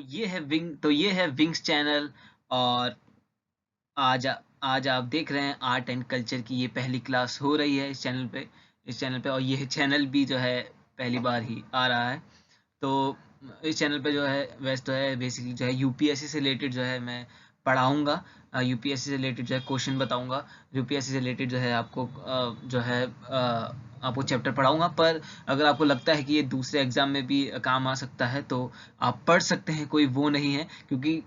ये है wings channel. और आज आप देख रहे हैं आर्ट एंड कल्चर की ये पहली क्लास हो रही है इस चैनल पे। और ये चैनल भी जो है पहली बार ही आ रहा है। तो इस चैनल पे जो है वैसे तो है बेसिकली जो है यूपीएससी से रिलेटेड जो है मैं पढ़ाऊंगा। यूपीएससी से रिलेटेड जो है क्वेश्चन बताऊंगा। यूपीएससी से रिलेटेड जो है आपको जो है आपको चैप्टर पढ़ाऊंगा। पर अगर आपको लगता है कि ये दूसरे एग्जाम में भी काम आ सकता है तो आप पढ़ सकते हैं, कोई वो नहीं है, क्योंकि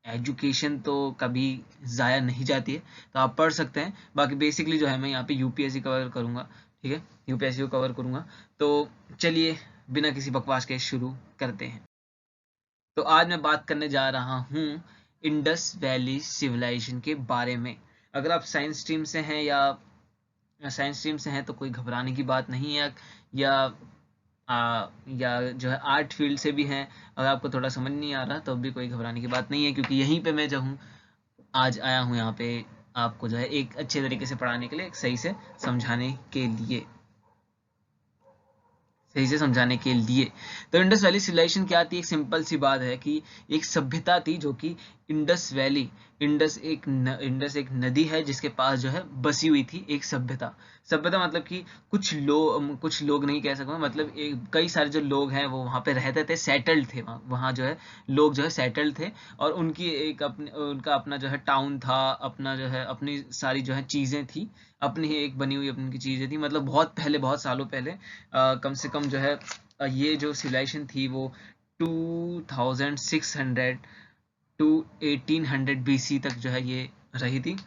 एजुकेशन तो कभी ज़ाया नहीं जाती है। तो आप पढ़ सकते हैं। बाकी बेसिकली जो है मैं यहाँ पे यूपीएससी कवर करूँगा। ठीक है, यूपीएससी को कवर करूँगा। तो चलिए बिना किसी बकवास के शुरू करते हैं। तो आज मैं बात करने जा रहा हूँ इंडस वैली सिविलाइजेशन के बारे में। अगर आप साइंस स्ट्रीम से हैं तो कोई घबराने की बात नहीं है। या या जो है आर्ट फील्ड से भी हैं, अगर आपको थोड़ा समझ नहीं आ रहा तो भी कोई घबराने की बात नहीं है, क्योंकि यहीं पे मैं जो हूँ आज आया हूँ यहाँ पे आपको जो है एक अच्छे तरीके से पढ़ाने के लिए, सही से समझाने के लिए। तो इंडस वैली सिविलाइजेशन क्या थी? एक सिंपल सी बात है कि एक सभ्यता थी जो कि इंडस वैली, इंडस एक नदी है जिसके पास जो है बसी हुई थी एक सभ्यता मतलब कि कुछ लोग नहीं कह सकूंगा, मतलब कई सारे जो लोग हैं वो वहाँ पे रहते थे, सेटल्ड थे। वहाँ जो है लोग जो है सेटल्ड थे। और उनका अपना जो है टाउन था, अपना जो है अपनी सारी जो है चीज़ें थी, अपनी ही एक बनी हुई अपनी की चीज़ें थी। मतलब बहुत पहले, बहुत सालों पहले, कम से कम जो है ये जो सिविलाइजेशन थी वो 2600 टू 1800 बीसी तक जो है ये रही थी।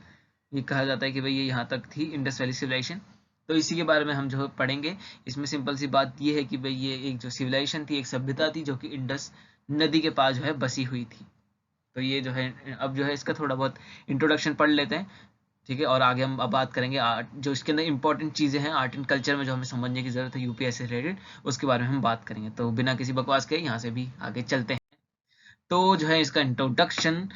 ये कहा जाता है कि भाई ये यहाँ तक थी इंडस वैली सिविलाइजेशन। तो इसी के बारे में हम जो है पढ़ेंगे। इसमें सिंपल सी बात ये है कि भाई ये एक जो सिविलाइजेशन थी, एक सभ्यता थी जो कि इंडस नदी के पास जो है बसी हुई थी। तो ये जो है अब जो है इसका थोड़ा बहुत इंट्रोडक्शन पढ़ लेते हैं। ठीक है, और आगे हम अब बात करेंगे आर्ट, जो इसके अंदर इंपॉर्टेंट चीज़ें हैं आर्ट एंड कल्चर में जो हमें समझने की जरूरत है यूपीएससी से रिलेटेड, उसके बारे में हम बात करेंगे। तो बिना किसी बकवास के यहाँ से भी आगे चलते हैं। तो जो है इसका introduction,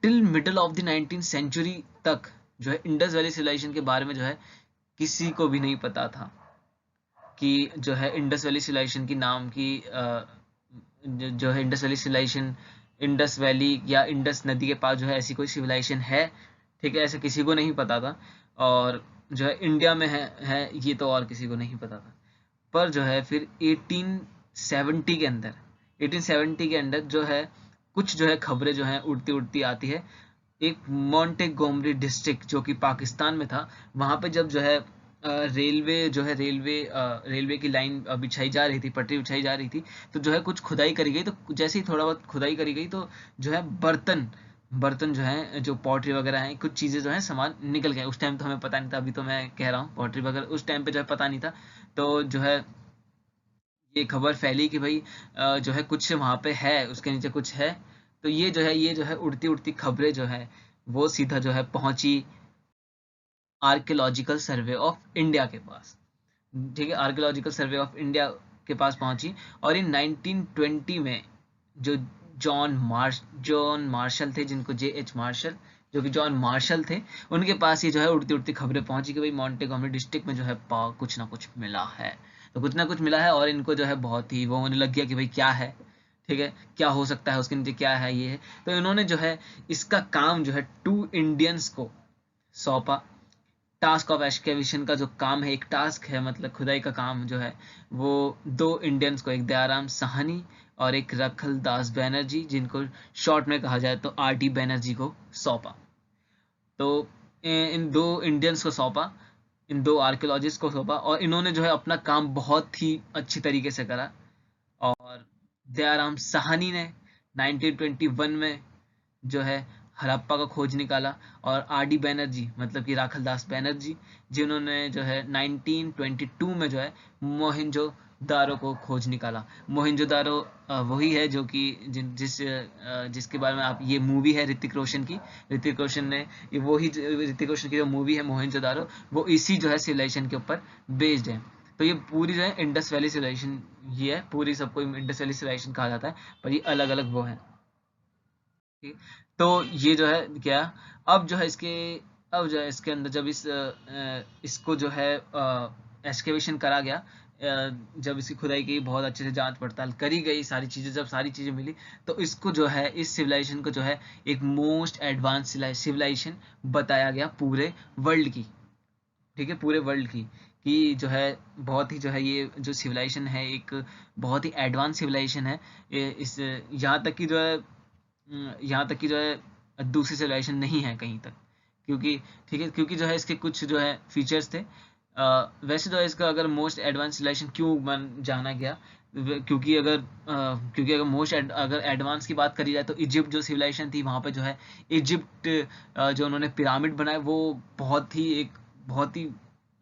till middle of the 19th century तक जो है इंडस वैली सिविलाइजेशन के बारे में जो है किसी को भी नहीं पता था कि जो है इंडस वैली सिविलाइजेशन की नाम की जो है Indus valley civilisation, Indus valley या इंडस नदी के पास जो है ऐसी कोई सिविलाइजेशन है। ठीक है, ऐसे किसी को नहीं पता था। और जो है इंडिया में है ये तो और किसी को नहीं पता था। पर जो है फिर 1870 के अंदर 1870 के अंदर जो है कुछ जो है खबरें जो है उड़ती उड़ती आती है। एक मोंटेगोमरी डिस्ट्रिक्ट जो कि पाकिस्तान में था, वहाँ पे जब जो है रेलवे की लाइन बिछाई जा रही थी, पटरी बिछाई जा रही थी, तो जो है कुछ खुदाई करी गई। तो जैसे ही थोड़ा बहुत खुदाई करी गई तो जो है बर्तन बर्तन जो है, जो पॉटरी वगैरह हैं, कुछ चीज़ें जो है सामान निकल गए। उस टाइम तो हमें पता नहीं था, अभी तो मैं कह रहा हूँ पॉटरी वगैरह उस टाइम पे जो है पता नहीं था। तो जो है ये खबर फैली कि भाई जो है कुछ वहाँ पे है, उसके नीचे कुछ है। तो ये जो है उड़ती उड़ती खबरें जो है वो सीधा जो है पहुंची आर्कियोलॉजिकल सर्वे ऑफ इंडिया के पास। ठीक है, आर्कियोलॉजिकल सर्वे ऑफ इंडिया के पास पहुंची। और इन 1920 में जो जॉन मार्शल थे, जिनको JH मार्शल, जो कि जॉन मार्शल थे, उनके पास ये जो है उड़ती उड़ती खबरें पहुंची कि भाई मोंटेगोमरी डिस्ट्रिक्ट में जो है कुछ ना कुछ मिला है। तो कुछ ना कुछ मिला है और इनको जो है बहुत ही वो होने लग गया कि भाई क्या है। ठीक है, क्या हो सकता है उसके नीचे, क्या है ये है। तो इन्होंने जो है इसका काम जो है 2 इंडियंस को सौंपा। टास्क ऑफ एक्सकेवेशन का जो काम है, एक टास्क है, मतलब खुदाई का काम जो है, वो 2 इंडियंस को, एक दयाराम साहनी और एक रखलदास बैनर्जी, जिनको शॉर्ट में कहा जाए तो RD बैनर्जी को सौंपा। तो इन 2 इंडियंस को सौंपा, इन 2 आर्कियोलॉजिस्ट को सौंपा, और इन्होंने जो है अपना काम बहुत ही अच्छी तरीके से करा। और दयाराम साहनी ने 1921 में जो है हड़प्पा का खोज निकाला। और RD बैनर्जी मतलब कि राखलदास बैनर्जी, जिन्होंने जो है 1922 में जो है मोहनजोदारो को खोज निकाला। मोहनजोदारो वही है जो कि जिसके बारे में आप, ये मूवी है ऋतिक रोशन की, ऋतिक रोशन ने ये वही ऋतिक रोशन की जो मूवी है मोहनजोदारो, वो इसी जो है सिविलाइजेशन के ऊपर बेस्ड है। तो ये पूरी जो है इंडस वैली सिविलाइजेशन, ये है पूरी, सबको इंडस वैली सिविलाइजेशन कहा जाता है, पर ये अलग अलग वो है। तो ये जो है क्या, अब जो है इसके अंदर जब इसको जो है एक्सकेवेशन करा गया, जब इसकी खुदाई की, बहुत अच्छे से जांच पड़ताल करी गई, सारी चीज़ें, जब सारी चीज़ें मिली, तो इसको जो है, इस सिविलाइजेशन को जो है एक मोस्ट एडवांस सिविलाइजेशन बताया गया पूरे वर्ल्ड की। ठीक है, पूरे वर्ल्ड की, कि जो है बहुत ही जो है ये जो सिविलाइजेशन है एक बहुत ही एडवांस सिविलाइजेशन है। इस यहाँ तक कि जो है यहाँ तक कि जो है दूसरी सिविलाइजेशन नहीं है कहीं तक, क्योंकि ठीक है, क्योंकि जो है इसके कुछ जो है फीचर्स थे। वैसे जो है इसका अगर मोस्ट एडवांस सिविलाइजेशन क्यों जाना गया, क्योंकि अगर अगर एडवांस की बात करी जाए तो इजिप्ट जो सिविलाइजेशन थी, वहाँ पे जो है इजिप्ट जो उन्होंने पिरामिड बनाए, वो बहुत ही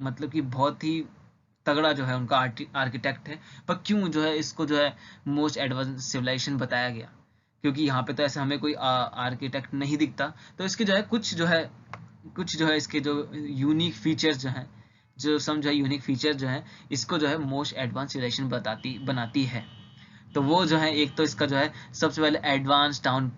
मतलब कि बहुत ही तगड़ा जो है उनका आर्किटेक्ट है। पर क्यों जो है इसको जो है मोस्ट एडवांस सिविलाइजेशन बताया गया, क्योंकि यहाँ पे तो ऐसा हमें कोई आर्किटेक्ट नहीं दिखता। तो इसके जो है कुछ जो है इसके जो यूनिक फीचर्स जो हैं, जो समझो यूनिक फीचर्स जो हैं, इसको जो है मोस्ट एडवांस सिविलाइजेशन बनाती है। तो वो जो है, एक तो इसका जो है सबसे पहले एडवांस टाउन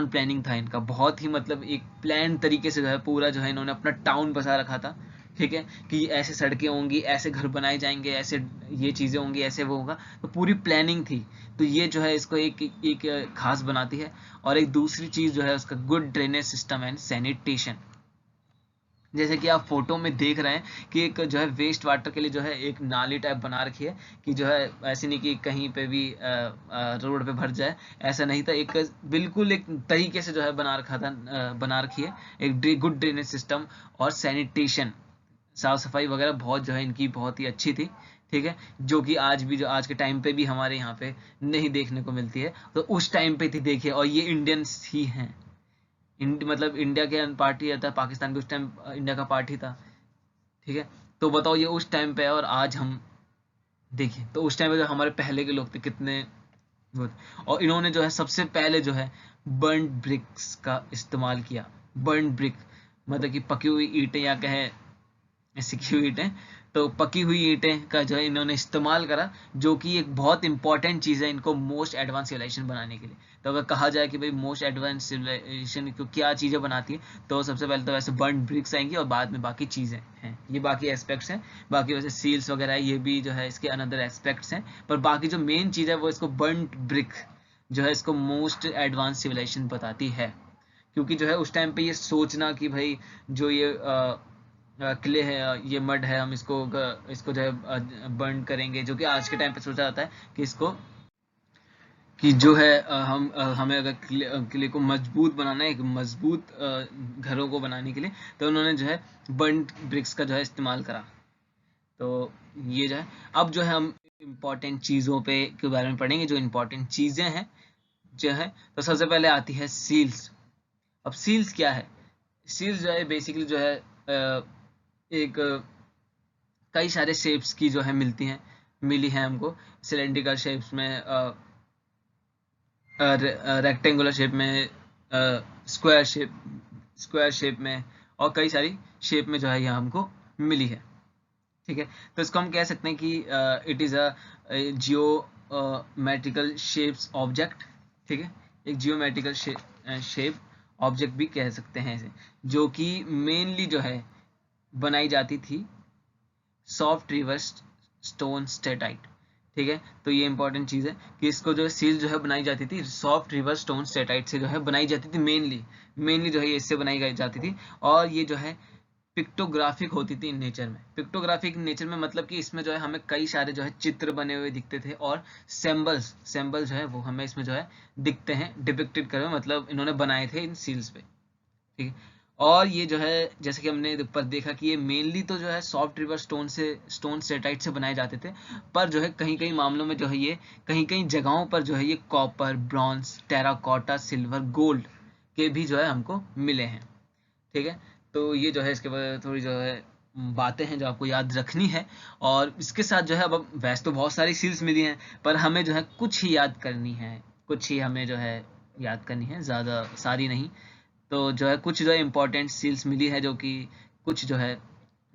प्लानिंग था इनका, बहुत ही मतलब एक प्लान तरीके से जो है पूरा जो है इन्होंने अपना टाउन बसा रखा था। ठीक है, कि ऐसे सड़कें होंगी, ऐसे घर बनाए जाएंगे, ऐसे ये चीज़ें होंगी, ऐसे वो होगा, तो पूरी प्लानिंग थी। तो ये जो है इसको एक खास बनाती है। और एक दूसरी चीज़ जो है उसका good drainage system and sanitation. जैसे कि आप फोटो में देख रहे हैं कि एक जो है वेस्ट वाटर के लिए जो है एक नाली टाइप बना रखी है, कि जो है ऐसे नहीं कि कहीं पे भी रोड पे भर जाए, ऐसा नहीं था, एक बिल्कुल एक तरीके से जो है बना रखी है एक गुड ड्रेनेज सिस्टम। और सैनिटेशन, साफ सफाई वगैरह बहुत जो है इनकी बहुत ही अच्छी थी। ठीक है, जो कि आज के टाइम पे भी हमारे यहाँ पे नहीं देखने को मिलती है, तो उस टाइम पे थी, देखिए, और ये इंडियंस ही हैं। मतलब इंडिया के पार्ट ही था, पाकिस्तान भी उस टाइम इंडिया का पार्ट ही था। ठीक है, तो बताओ ये उस टाइम पे है, और आज हम देखिए तो उस टाइम पे जो हमारे पहले के लोग थे कितने वो थे। और इन्होंने जो है सबसे पहले जो है बर्न्ड ब्रिक्स का इस्तेमाल किया। बर्न्ड ब्रिक मतलब कि पकी हुई ईंटें, या कहें सिकी हुई ईंटें, तो पकी हुई ईंटें का जो है इन्होंने इस्तेमाल करा, जो कि एक बहुत इंपॉर्टेंट चीज़ है इनको मोस्ट एडवांस सिविलाइजेशन बनाने के लिए। तो अगर कहा जाए कि भाई मोस्ट एडवांस सिविलाइजेशन को क्या चीज़ें बनाती है, तो सबसे पहले तो वैसे बर्न ब्रिक्स आएंगी, और बाद में बाकी चीज़ें हैं, ये बाकी एस्पेक्ट्स हैं। बाकी वैसे सील्स वगैरह है, ये भी जो है इसके अनदर एस्पेक्ट्स हैं, पर बाकी जो मेन चीज़ है वो इसको बर्न ब्रिक जो है इसको मोस्ट एडवांस सिविलाइजेशन बताती है। क्योंकि जो है उस टाइम पे ये सोचना कि भाई जो ये क्ले है, ये मड है, हम इसको जो है बर्न करेंगे, जो कि आज के टाइम पे सोचा जाता है कि इसको कि जो है हमें अगर किले को मजबूत बनाना है, एक मजबूत घरों को बनाने के लिए, तो उन्होंने जो है बर्न्ड ब्रिक्स का जो है इस्तेमाल करा। तो ये जो है, अब जो है हम इम्पोर्टेंट चीज़ों पे के बारे में पढ़ेंगे, जो इम्पोर्टेंट चीज़ें हैं जो है। तो सबसे पहले आती है सील्स। अब सील्स क्या है? सील्स जो है बेसिकली जो है एक कई सारे शेप्स की जो है मिली हैं हमको, सिलेंड्रिकल शेप्स में, रेक्टेंगुलर शेप में, स्क्वायर शेप में, और कई सारी शेप में जो है यह हमको मिली है। ठीक है, तो इसको हम कह सकते हैं कि it is a geometrical shapes object. ठीक है, एक जियोमेट्रिकल शेप ऑब्जेक्ट भी कह सकते हैं इसे, जो कि मेनली जो है बनाई जाती थी सॉफ्ट रिवर्स स्टोन स्टेटाइट। ठीक है, तो ये इंपॉर्टेंट चीज़ है कि इसको जो है सील जो है बनाई जाती थी सॉफ्ट रिवर्स स्टोन स्टेटाइट से जो है बनाई जाती थी, मेनली जो है ये इससे बनाई जाती थी। और ये जो है पिक्टोग्राफिक होती थी इन नेचर में। पिक्टोग्राफिक नेचर में मतलब कि इसमें जो है हमें कई सारे जो है चित्र बने हुए दिखते थे, और सिंबल जो है वो हमें इसमें जो है दिखते हैं, डिपिक्टेड करे हुए, मतलब इन्होंने बनाए थे इन सील्स पे। ठीक है, और ये जो है जैसे कि हमने ऊपर देखा कि ये मेनली तो जो है सॉफ्ट रिवर स्टोन सेटाइट से बनाए जाते थे, पर जो है कहीं कहीं मामलों में जो है ये कहीं कहीं जगहों पर जो है ये copper, bronze, terracotta, silver, gold के भी जो है हमको मिले हैं। ठीक है, तो ये जो है इसके बाद थोड़ी जो है बातें हैं जो आपको याद रखनी है। और इसके साथ जो है अब वैसे तो बहुत सारी सील्स मिली हैं, पर हमें जो है कुछ ही याद करनी है, कुछ ही हमें जो है याद करनी है, ज़्यादा सारी नहीं। तो जो है कुछ जो है इम्पोर्टेंट सील्स मिली है, जो कि कुछ जो है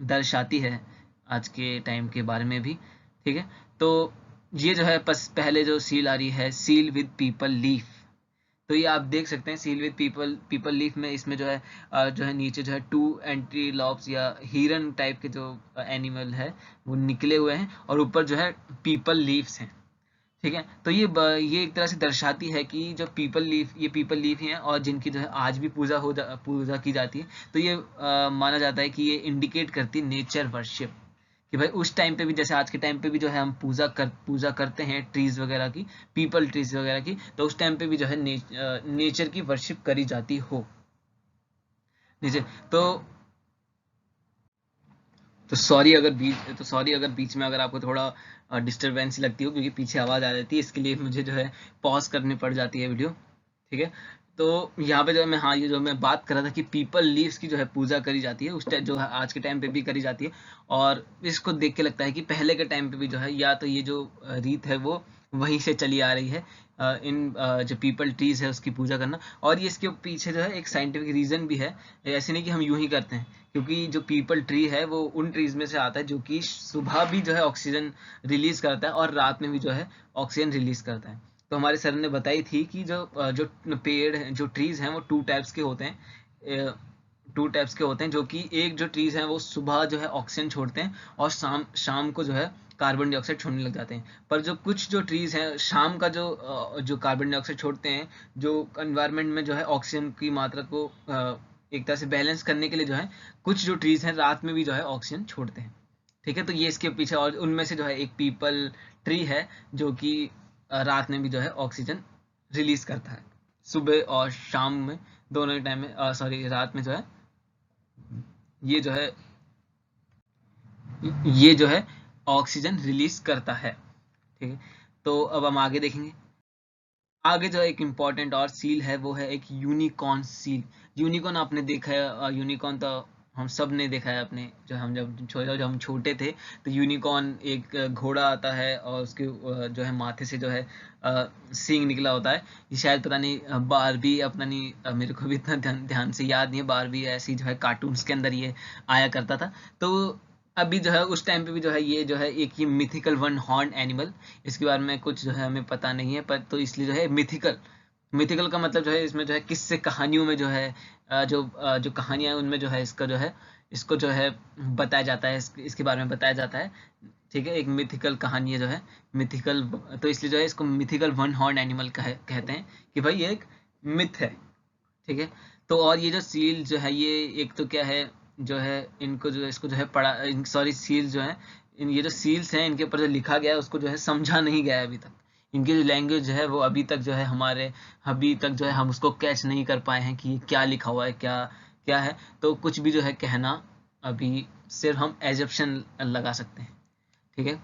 दर्शाती है आज के टाइम के बारे में भी। ठीक है, तो ये जो है पहले जो सील आ रही है, सील विद पीपल लीफ। तो ये आप देख सकते हैं सील विद पीपल लीफ में, इसमें जो है जो है नीचे जो है 2 एंटीलोप्स या हिरन टाइप के जो एनिमल है वो निकले हुए हैं, और ऊपर जो है पीपल लीव्स हैं। ठीक है, तो ये एक तरह से दर्शाती है कि जो पीपल लीफ ही हैं, और जिनकी जो है आज भी पूजा की जाती है। तो ये माना जाता है कि ये इंडिकेट करती है नेचर वर्शिप, कि भाई उस टाइम पे भी, जैसे आज के टाइम पे भी जो है हम पूजा करते हैं ट्रीज वगैरह की, पीपल ट्रीज वगैरह की, तो उस टाइम पे भी जो है नेचर की वर्शिप करी जाती हो। नेचर तो सॉरी अगर बीच में अगर आपको थोड़ा डिस्टरबेंस लगती हो, क्योंकि पीछे आवाज़ आ जाती है, इसके लिए मुझे जो है पॉज करनी पड़ जाती है वीडियो। ठीक है, तो यहाँ पे जो है मैं, हाँ, ये जो मैं बात कर रहा था कि पीपल लीव्स की जो है पूजा करी जाती है, उस टाइम जो है आज के टाइम पे भी करी जाती है। और इसको देख के लगता है कि पहले के टाइम पे भी जो है, या तो ये जो रीत है वो वहीं से चली आ रही है, जो पीपल ट्रीज है उसकी पूजा करना। और ये इसके पीछे जो है एक साइंटिफिक रीजन भी है, ऐसे नहीं कि हम यूं ही करते हैं, क्योंकि जो पीपल ट्री है वो उन ट्रीज में से आता है जो कि सुबह भी जो है ऑक्सीजन रिलीज करता है और रात में भी जो है ऑक्सीजन रिलीज करता है। तो हमारे सर ने बताई थी कि जो पेड़ हैं, जो ट्रीज हैं, वो टू टाइप्स के होते हैं, जो कि एक जो ट्रीज हैं वो सुबह जो है ऑक्सीजन छोड़ते हैं, और शाम को जो है कार्बन डाइऑक्साइड छोड़ने लग जाते हैं। पर जो ट्रीज हैं शाम का जो कार्बन डाइऑक्साइड छोड़ते हैं, जो एनवायरनमेंट में जो है ऑक्सीजन की मात्रा को एक तरह से बैलेंस करने के लिए जो है, कुछ जो ट्रीज हैं रात में भी जो है ऑक्सीजन छोड़ते हैं। ठीक है, तो ये इसके पीछे, और उनमें से जो है एक पीपल ट्री है जो कि रात में भी जो है ऑक्सीजन रिलीज करता है, सुबह और शाम में दोनों टाइम में, सॉरी, रात में जो है ये जो है ये जो है ऑक्सीजन रिलीज करता है। ठीक है, तो अब हम आगे देखेंगे। आगे जो एक इम्पॉर्टेंट और सील है वो है एक यूनिकॉर्न सील। यूनिकॉर्न आपने देखा है, यूनिकॉर्न तो हम सब ने देखा है अपने, जब हम छोटे थे, तो यूनिकॉर्न एक घोड़ा आता है और उसके जो है माथे से जो है सींग निकला होता है। ये शायद पता नहीं बारबी, अपना नहीं, मेरे को भी इतना ध्यान से याद नहीं है, बारबी ऐसी जो है कार्टून्स के अंदर ये आया करता था। तो अभी जो है उस टाइम पे भी जो है ये जो है एक ये मिथिकल वन हॉर्न एनिमल, इसके बारे में कुछ जो है हमें पता नहीं है, पर तो इसलिए जो है मिथिकल का मतलब जो है इसमें जो है किस्से कहानियों में जो है जो कहानियां उनमें जो है इसको जो है बताया जाता है, इसके बारे में बताया जाता है। ठीक है, एक मिथिकल कहानी है जो है मिथिकल, तो इसलिए जो है इसको मिथिकल वन हॉर्न एनिमल कहते हैं, कि भाई ये एक मिथ है। ठीक है, तो और ये जो सील जो है, ये एक तो क्या है, जो है इनको जो है, इसको जो है सॉरी, सील जो है, ये जो सील्स हैं इनके ऊपर जो लिखा गया है उसको जो है समझा नहीं गया है अभी तक। इनकी जो लैंग्वेज है वो अभी तक जो है हम उसको कैच नहीं कर पाए हैं कि ये क्या लिखा हुआ है, क्या क्या है। तो कुछ भी जो है कहना अभी सिर्फ हम एजप्शन लगा सकते हैं। ठीक है,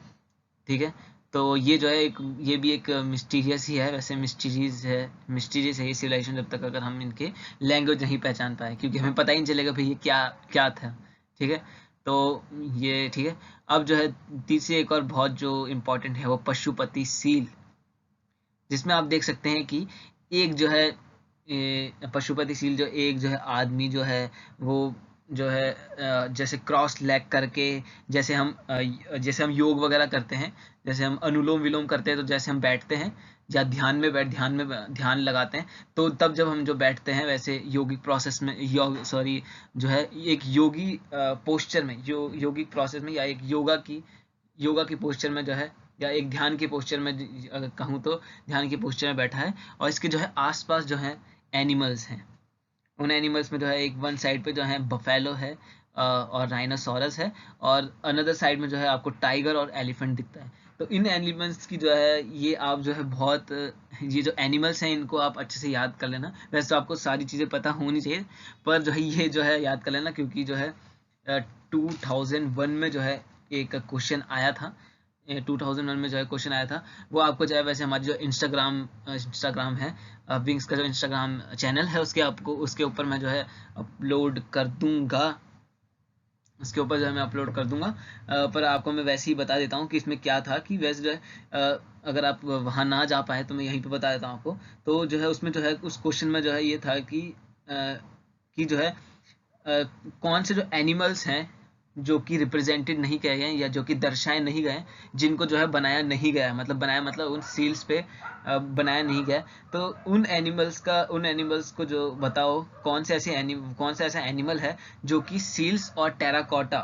ठीक है, तो ये जो है ये भी एक मिस्टीरियस ही है, वैसे मिस्टीरियस है ये सिविलाइजेशन, जब तक अगर हम इनके लैंग्वेज नहीं पहचान पाए, क्योंकि हमें पता ही नहीं चलेगा भाई ये क्या क्या था। ठीक है, तो ये ठीक है। अब जो है तीसरी एक और बहुत जो इम्पोर्टेंट है वो पशुपति सील, जिसमें आप देख सकते हैं कि एक जो है पशुपति सील, जो एक जो है आदमी जो है वो जो है जैसे क्रॉस लेग करके, जैसे हम योग वगैरह करते हैं, जैसे हम अनुलोम विलोम करते हैं, तो जैसे हम बैठते हैं या ध्यान लगाते हैं, तो तब जब हम जो बैठते हैं वैसे योगिक प्रोसेस में जो है एक योगी पोस्चर में, योगिक प्रोसेस में, या एक योगा की पोस्चर में जो है, या एक ध्यान के पोस्चर में, अगर कहूँ तो ध्यान के पोस्चर में बैठा है, और इसके जो है आसपास जो है एनिमल्स हैं। उन एनिमल्स में जो है एक वन साइड पे जो है बफेलो है और राइनोसोरस है, और अनदर साइड में जो है आपको टाइगर और एलिफेंट दिखता है। तो इन एनिमल्स की जो है ये आप जो है बहुत ये जो एनिमल्स हैं इनको आप अच्छे से याद कर लेना। वैसे तो आपको सारी चीज़ें पता होनी चाहिए, पर जो है ये जो है याद कर लेना, क्योंकि जो है 2001 में जो है एक क्वेश्चन आया था, 2001 में जो है क्वेश्चन आया था। वो आपको जो है, वैसे हमारी जो इंस्टाग्राम है, विंग्स का जो इंस्टाग्राम चैनल है, उसके ऊपर मैं जो है अपलोड कर दूंगा, पर आपको मैं वैसे ही बता देता हूँ कि इसमें क्या था, कि वैसे जो है अगर आप वहाँ ना जा पाए तो मैं यहीं पे बता देता हूँ आपको। तो जो है उसमें जो है उस क्वेश्चन में जो है ये था कि जो है कौन से जो एनिमल्स हैं जो कि रिप्रेजेंटेड नहीं किए गए या जो कि दर्शाए नहीं गए, जिनको जो है बनाया नहीं गया, मतलब बनाया मतलब उन सील्स पे बनाया नहीं गया। तो उन एनिमल्स को जो बताओ कौन से ऐसा एनिमल है जो कि सील्स और टेराकोटा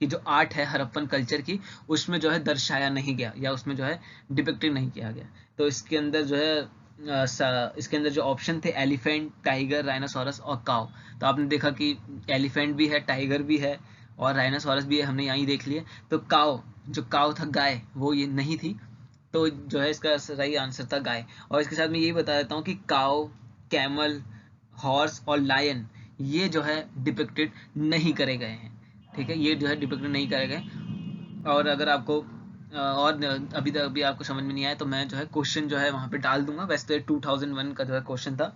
की जो आर्ट है हड़प्पन कल्चर की, उसमें जो है दर्शाया नहीं गया या उसमें जो है डिपिक्टेड नहीं किया गया। तो इसके अंदर जो है इसके अंदर जो ऑप्शन थे एलिफेंट, टाइगर, राइनोसोरस और काऊ। तो आपने देखा कि एलिफेंट भी है, टाइगर भी है और राइनोसोरस भी है, हमने यहीं देख लिए। तो जो काऊ था गाय, वो ये नहीं थी। तो जो है इसका सही आंसर था गाय। और इसके साथ मैं यही बता देता हूँ कि काऊ, कैमल, हॉर्स और लायन ये जो है डिपिक्टेड नहीं करे गए हैं। ठीक है, ये जो है डिपिक्टेड नहीं करे गए। और अगर आपको और अभी आपको समझ में नहीं आया तो मैं जो है क्वेश्चन जो है वहां पे डाल दूंगा। वैसे तो ये 2001 का जो है क्वेश्चन था,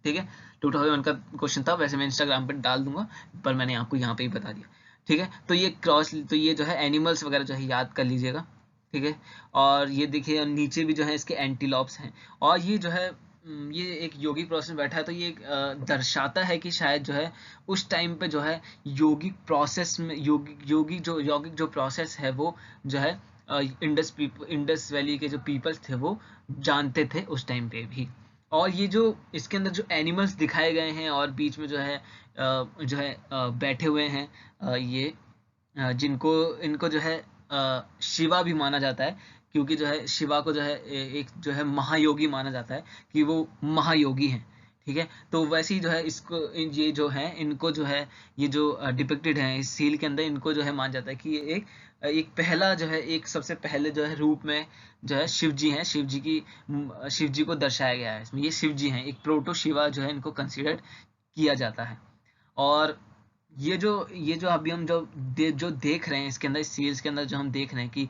ठीक है, 2001 का क्वेश्चन था। वैसे मैं इंस्टाग्राम पे डाल दूंगा, पर मैंने आपको यहाँ पे ही बता दिया। ठीक है, तो ये जो है एनिमल्स वगैरह जो है याद कर लीजिएगा। ठीक है, और ये देखिए नीचे भी जो है इसके एंटीलॉप्स हैं। और ये जो है ये एक योगी प्रोसेस बैठा है, तो ये दर्शाता है कि शायद जो है उस टाइम पे जो है योगिक प्रोसेस में यौगिक जो प्रोसेस है वो जो है इंडस वैली के जो पीपल्स थे वो जानते थे उस टाइम पे भी। और ये जो इसके अंदर जो एनिमल्स दिखाए गए हैं और बीच में बैठे हुए हैं ये जिनको इनको जो है शिवा भी माना जाता है, क्योंकि जो है शिवा को जो है एक जो है महायोगी माना जाता है कि वो महायोगी हैं। ठीक है, तो वैसे ही जो है ये जो है इनको जो है ये जो डिपिक्टेड है इस सील के अंदर, इनको जो है माना जाता है कि ये एक पहला जो है एक सबसे पहले जो है रूप में जो है शिव जी हैं, शिव जी को दर्शाया गया है इसमें। ये शिव जी हैं, एक प्रोटो शिवा जो है इनको कंसीडर किया जाता है। और ये जो अभी हम जो देख रहे हैं इसके अंदर, इस सीरीज के अंदर जो हम देख रहे हैं कि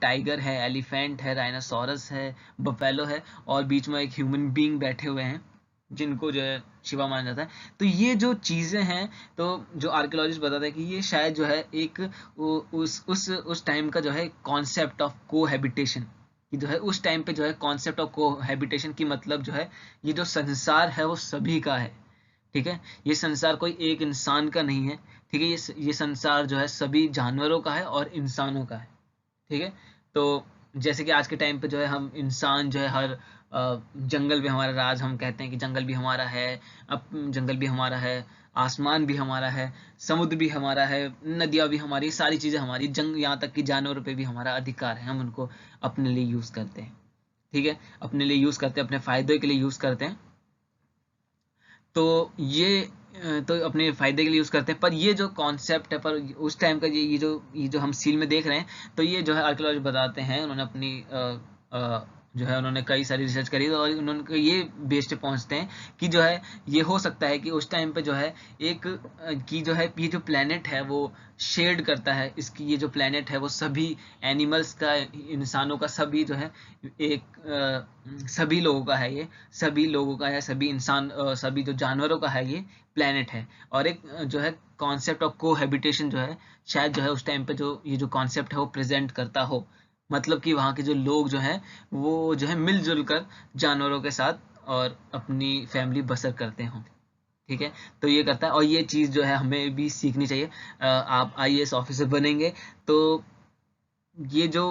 टाइगर है, एलिफेंट है, राइनोसोरस है, बफेलो है और बीच में एक ह्यूमन बीइंग बैठे हुए हैं जिनको जो है शिवा माना जाता है। तो ये जो चीजें हैं, तो जो आर्कियोलॉजिस्ट बताते हैं कि ये शायद जो है एक उस टाइम का जो है कॉन्सेप्ट ऑफ कोहैबिटेशन, कि जो है उस टाइम पे जो है कॉन्सेप्ट ऑफ कोहैबिटेशन की मतलब जो है ये जो संसार है वो सभी का है। ठीक है, ये संसार कोई एक इंसान का नहीं है। ठीक है, ये संसार जो है सभी जानवरों का है और इंसानों का है। ठीक है, तो जैसे कि आज के टाइम पे जो है हम इंसान जो है हर जंगल भी हमारा राज, हम कहते हैं कि जंगल भी हमारा है, अब जंगल भी हमारा है, आसमान भी हमारा है, समुद्र भी हमारा है, नदियाँ भी हमारी, सारी चीज़ें हमारी, यहाँ तक कि जानवरों पे भी हमारा अधिकार है, हम उनको अपने लिए यूज़ करते हैं। ठीक है, अपने लिए यूज़ करते हैं, अपने फायदे के लिए यूज़ करते हैं। तो तो अपने फायदे के लिए यूज करते हैं। पर ये जो कॉन्सेप्ट है, पर उस टाइम का ये जो हम सील में देख रहे हैं, तो ये जो है आर्कियोलॉजी बताते हैं, उन्होंने अपनी जो है उन्होंने कई सारी रिसर्च करी और उन्होंने ये बेस पे पहुंचते हैं कि जो है ये हो सकता है कि उस टाइम पे जो है कि जो है ये जो प्लेनेट है वो शेड करता है, इसकी ये जो प्लेनेट है वो सभी एनिमल्स का, इंसानों का, सभी जो है सभी लोगों का है, ये सभी लोगों का है, सभी जो जानवरों का है ये प्लेनेट है। और एक जो है कॉन्सेप्ट ऑफ कोहैबिटेशन जो है शायद जो है उस टाइम पे जो ये जो कॉन्सेप्ट है वो प्रेजेंट करता हो, मतलब कि वहाँ के जो लोग जो हैं वो जो है मिलजुल कर जानवरों के साथ और अपनी फैमिली बसर करते हों। ठीक है, तो ये करता है और ये चीज़ जो है हमें भी सीखनी चाहिए। आप आईएएस ऑफिसर बनेंगे तो ये जो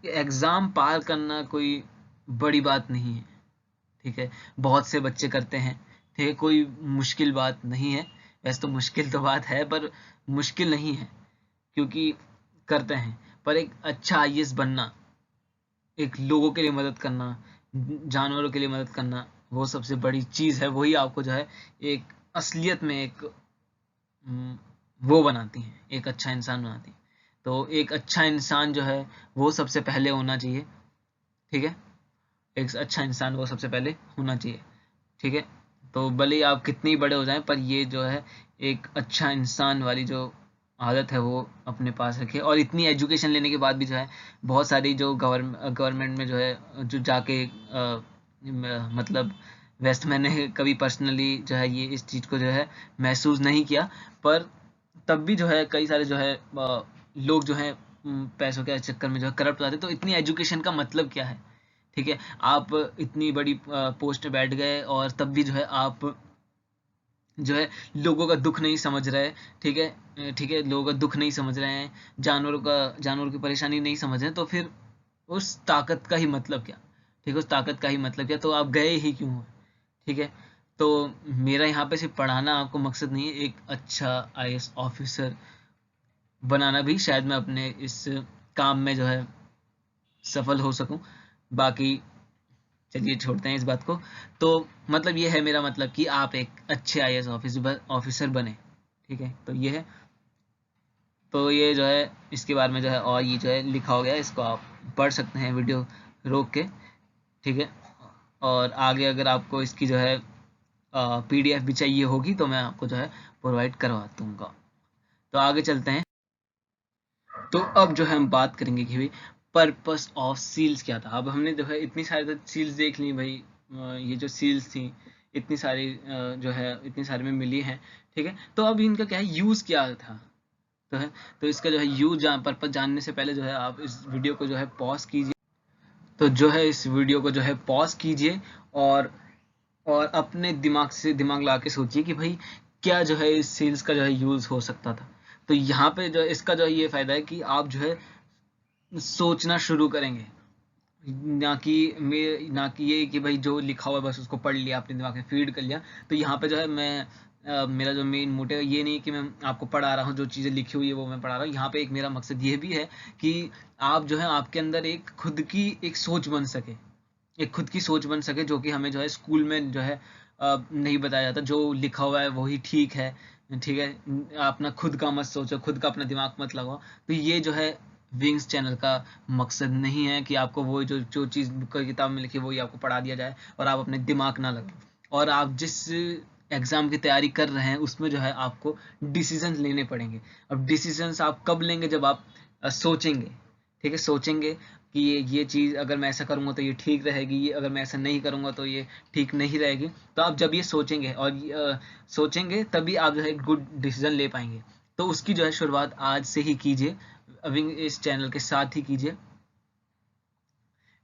एग्ज़ाम पार करना कोई बड़ी बात नहीं है। ठीक है, बहुत से बच्चे करते हैं। ठीक है, कोई मुश्किल बात नहीं है। वैसे तो मुश्किल तो बात है पर मुश्किल नहीं है, क्योंकि करते हैं। पर एक अच्छा आईएएस बनना, एक लोगों के लिए मदद करना, जानवरों के लिए मदद करना, वो सबसे बड़ी चीज़ है। वही आपको जो है एक असलियत में एक वो बनाती है, एक अच्छा इंसान बनाती है। तो एक अच्छा इंसान जो है वो सबसे पहले होना चाहिए। ठीक है, एक अच्छा इंसान वो सबसे पहले होना चाहिए। ठीक है, तो भले ही आप कितने ही बड़े हो जाएं, पर ये जो है एक अच्छा इंसान वाली जो आदत है वो अपने पास रखिए। और इतनी एजुकेशन लेने के बाद भी जो है बहुत सारी जो गवर्नमेंट में जो है जो जाके मतलब वैसे मैंने कभी पर्सनली जो है ये इस चीज़ को जो है महसूस नहीं किया, पर तब भी जो है कई सारे जो है लोग जो है पैसों के चक्कर में जो है करप्ट हो जाते। तो इतनी एजुकेशन का मतलब क्या है? ठीक है, आप इतनी बड़ी पोस्ट पे बैठ गए और तब भी जो है आप जो है लोगों का दुख नहीं समझ रहे, ठीक है, ठीक है, लोगों का दुख नहीं समझ रहे हैं, जानवरों की परेशानी नहीं समझ रहे हैं, तो फिर उस ताकत का ही मतलब क्या, ठीक है, उस ताकत का ही मतलब क्या, तो आप गए ही क्यों हो, ठीक है। तो मेरा यहाँ पे सिर्फ पढ़ाना आपको मकसद नहीं है, एक अच्छा आईएएस ऑफिसर बनाना भी, शायद मैं अपने इस काम में जो है सफल हो सकूं। बाकी चलिए छोड़ते हैं इस बात को। तो मतलब ये है मेरा मतलब कि आप एक अच्छे आईएएस ऑफिसर बने, ठीक है, तो ये है। तो ये जो है इसके बारे में जो है और ये जो है लिखा हो गया है, इसको आप पढ़ सकते हैं वीडियो रोक के, ठीक है। और आगे अगर आपको इसकी जो है पीडीएफ भी चाहिए होगी तो मैं आपको जो है प्रोवाइड करवा दूंगा। तो आगे चलते हैं। तो अब जो है हम बात करेंगे कि भाई पर्पस ऑफ सील्स क्या था। अब हमने जो है इतनी सारी तो सील्स देख ली भाई, ये जो सील्स थी इतनी सारी जो है इतनी सारी में मिली हैं, ठीक है। तो अब इनका क्या है, यूज़ क्या था, तो है, तो इसका जो है यूज पर्पस जानने से पहले जो है आप इस वीडियो को जो है पॉज कीजिए। तो जो है इस वीडियो को जो है पॉज कीजिए और अपने दिमाग से दिमाग लगा के सोचिए कि भाई क्या जो है इस सेल्स का जो है यूज हो सकता था। तो यहाँ पे जो इसका जो है ये फायदा है कि आप जो है सोचना शुरू करेंगे, ना कि ये कि भाई जो लिखा हुआ है बस उसको पढ़ लिया, अपने दिमाग में फीड कर लिया। तो यहाँ पे जो है मेरा जो मेन मोटिव है ये नहीं कि मैं आपको पढ़ा रहा हूँ, जो चीज़ें लिखी हुई है वो मैं पढ़ा रहा हूँ। यहाँ पे एक मेरा मकसद ये भी है कि आप जो है आपके अंदर एक खुद की एक सोच बन सके, एक खुद की सोच बन सके, जो कि हमें जो है स्कूल में जो है नहीं बताया जाता। जो लिखा हुआ है वही ठीक है, ठीक है, अपना खुद का मत सोचो, खुद का अपना दिमाग मत लगाओ। तो ये जो है विंग्स चैनल का मकसद नहीं है कि आपको वो जो चीज़ किताब में लिखी है वही आपको पढ़ा दिया जाए और आप अपने दिमाग ना लगाओ। और आप जिस एग्ज़ाम की तैयारी कर रहे हैं उसमें जो है आपको डिसीजंस लेने पड़ेंगे। अब डिसीजंस आप कब लेंगे, जब आप सोचेंगे, ठीक है, सोचेंगे कि ये चीज़ अगर मैं ऐसा करूँगा तो ये ठीक रहेगी, ये अगर मैं ऐसा नहीं करूँगा तो ये ठीक नहीं रहेगी। तो आप जब ये सोचेंगे और सोचेंगे तभी आप जो है गुड डिसीजन ले पाएंगे। तो उसकी जो है शुरुआत आज से ही कीजिए, विंग इस चैनल के साथ ही कीजिए।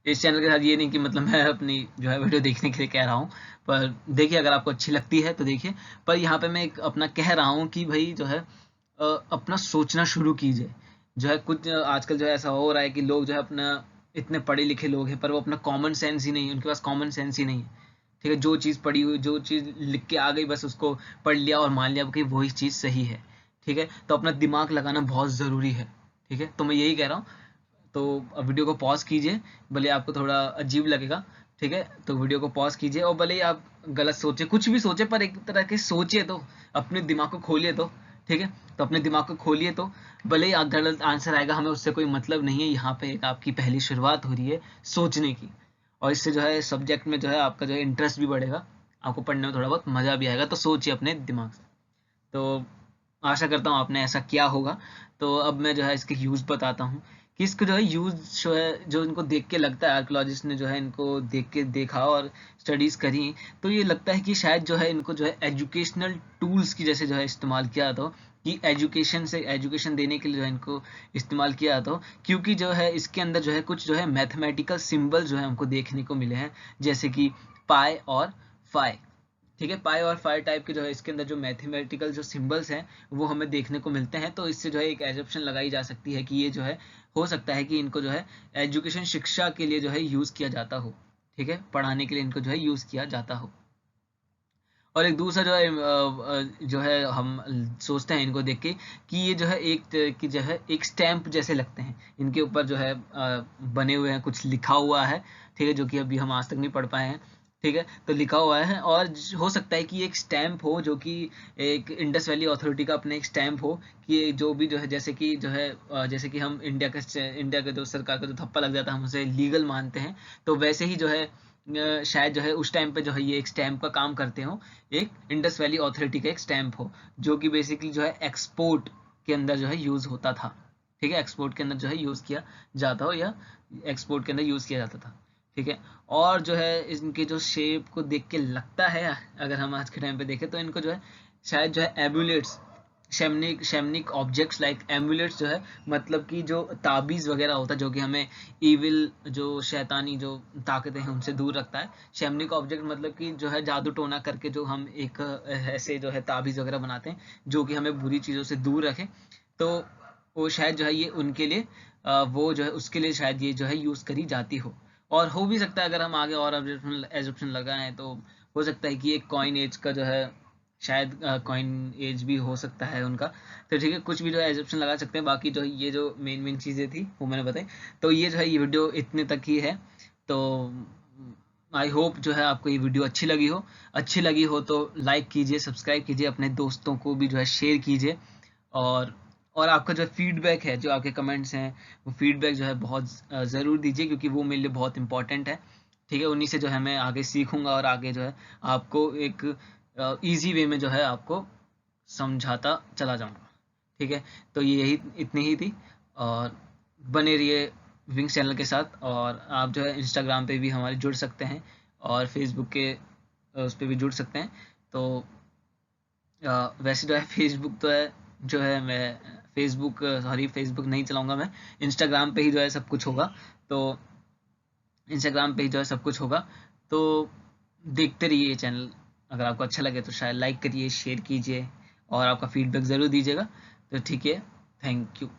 इस चैनल के साथ ये नहीं कि मतलब मैं अपनी जो है वीडियो देखने के लिए कह रहा हूँ, पर देखिए अगर आपको अच्छी लगती है तो देखिए। पर यहाँ पे मैं एक अपना कह रहा हूँ कि भाई जो है अपना सोचना शुरू कीजिए। जो है कुछ आजकल जो है ऐसा हो रहा है कि लोग जो है अपना इतने पढ़े लिखे लोग हैं पर वो अपना कॉमन सेंस ही नहीं है, उनके पास कॉमन सेंस ही नहीं है, ठीक है। जो चीज़ पढ़ी हुई, जो चीज़ लिख के आ गई बस उसको पढ़ लिया और मान लिया कि वही चीज़ सही है, ठीक है। तो अपना दिमाग लगाना बहुत ज़रूरी है, ठीक है। तो मैं यही कह रहा हूँ। तो अब वीडियो को पॉज कीजिए, भले आपको थोड़ा अजीब लगेगा, ठीक है। तो वीडियो को पॉज कीजिए और भले ही आप गलत सोचे, कुछ भी सोचे, पर एक तरह के सोचिए तो, अपने दिमाग को खोलिए तो, ठीक है। तो अपने दिमाग को खोलिए तो भले ही गलत आंसर आएगा, हमें उससे कोई मतलब नहीं है। यहाँ पे एक आपकी पहली शुरुआत हो रही है सोचने की, और इससे जो है सब्जेक्ट में जो है आपका जो है इंटरेस्ट भी बढ़ेगा, आपको पढ़ने में थोड़ा बहुत मज़ा भी आएगा। तो सोचिए अपने दिमाग से। तो आशा करता हूँ आपने ऐसा किया होगा। तो अब मैं जो है इसके यूज़ बताता हूँ कि इसको जो है यूज़ जो है, जो इनको देख के लगता है, आर्कियोलॉजिस्ट ने जो है इनको देखा और स्टडीज़ करी, तो ये लगता है कि शायद जो है इनको जो है एजुकेशनल टूल्स की जैसे जो है इस्तेमाल किया जाता हो, कि एजुकेशन देने के लिए जो है इनको इस्तेमाल किया जाता हो। क्योंकि जो है इसके अंदर जो है कुछ जो है मैथमेटिकल सिंबल जो है हमको देखने को मिले हैं, जैसे कि पाई और फाई, ठीक है। पाई और फाई टाइप के जो है इसके अंदर जो मैथमेटिकल जो सिंबल्स हैं वो हमें देखने को मिलते हैं। तो इससे जो है एक एजम्पशन लगाई जा सकती है कि ये जो है हो सकता है कि इनको जो है एजुकेशन शिक्षा के लिए जो है यूज़ किया जाता हो, ठीक है, पढ़ाने के लिए इनको जो है यूज़ किया जाता हो। और एक दूसरा जो है हम सोचते हैं इनको देख के कि ये जो है कि जो है एक स्टैंप जैसे लगते हैं, इनके ऊपर जो है बने हुए हैं, कुछ लिखा हुआ है, ठीक है, जो कि अभी हम आज तक नहीं पढ़ पाए हैं, ठीक है। तो लिखा हुआ है और हो सकता है कि एक स्टैंप हो, जो कि एक इंडस वैली अथॉरिटी का अपने एक स्टैंप हो, कि जो भी जो है जैसे कि जो है जैसे कि हम इंडिया का जो सरकार का जो थप्पा लग जाता है हम उसे लीगल मानते हैं, तो वैसे ही जो है शायद जो है उस टाइम पे जो है ये एक स्टैंप का काम करते हो, एक इंडस वैली अथॉरिटी का एक स्टैंप हो, जो कि बेसिकली जो है एक्सपोर्ट के अंदर जो है यूज़ होता था, ठीक है, एक्सपोर्ट के अंदर जो है यूज़ किया जाता हो या एक्सपोर्ट के अंदर यूज़ किया जाता था, ठीक है। और जो है इनके जो शेप को देख के लगता है, अगर हम आज के टाइम पे देखें तो इनको जो है शायद जो है एम्बुलेट्स शेमनिक ऑब्जेक्ट्स लाइक एमुलेट्स जो है, मतलब कि जो ताबीज़ वगैरह होता है जो कि हमें इविल, जो शैतानी जो ताकतें हैं उनसे दूर रखता है। शेमनिक ऑब्जेक्ट मतलब कि जो है जादू टोना करके जो हम एक ऐसे जो है ताबीज़ वगैरह बनाते हैं जो कि हमें बुरी चीज़ों से दूर रखे। तो वो शायद जो है ये उनके लिए वो जो है उसके लिए शायद ये जो है यूज़ करी जाती और हो भी सकता है अगर हम आगे और एजम्पशन लगाएं तो हो सकता है कि एक कॉइन एज का जो है शायद कॉइन एज भी हो सकता है उनका। तो ठीक है, कुछ भी जो है एजम्पशन लगा सकते हैं। बाकी जो ये जो मेन चीज़ें थी वो मैंने बताई। तो ये जो है ये वीडियो इतने तक ही है। तो आई होप जो है आपको ये वीडियो अच्छी लगी हो तो लाइक कीजिए, सब्सक्राइब कीजिए, अपने दोस्तों को भी जो है शेयर कीजिए। और और आपका जो फीडबैक है, जो आपके कमेंट्स हैं, वो फीडबैक जो है बहुत ज़रूर दीजिए क्योंकि वो मेरे लिए बहुत इंपॉर्टेंट है। ठीक है, उन्हीं से जो है मैं आगे सीखूंगा और आगे जो है आपको एक ईजी वे में जो है आपको समझाता चला जाऊंगा। ठीक है, तो ये यही इतनी ही थी। और बने रहिए विंग्स चैनल के साथ। और आप जो है इंस्टाग्राम पे भी हमारे जुड़ सकते हैं और फेसबुक के उस पर भी जुड़ सकते हैं। तो वैसे जो है फेसबुक तो है जो है मैं फेसबुक नहीं चलाऊंगा मैं। इंस्टाग्राम पे ही जो है सब कुछ होगा। तो इंस्टाग्राम पे ही जो है सब कुछ होगा। तो देखते रहिए ये चैनल। अगर आपको अच्छा लगे तो शायद लाइक करिए, शेयर कीजिए और आपका फीडबैक ज़रूर दीजिएगा। तो ठीक है, थैंक यू।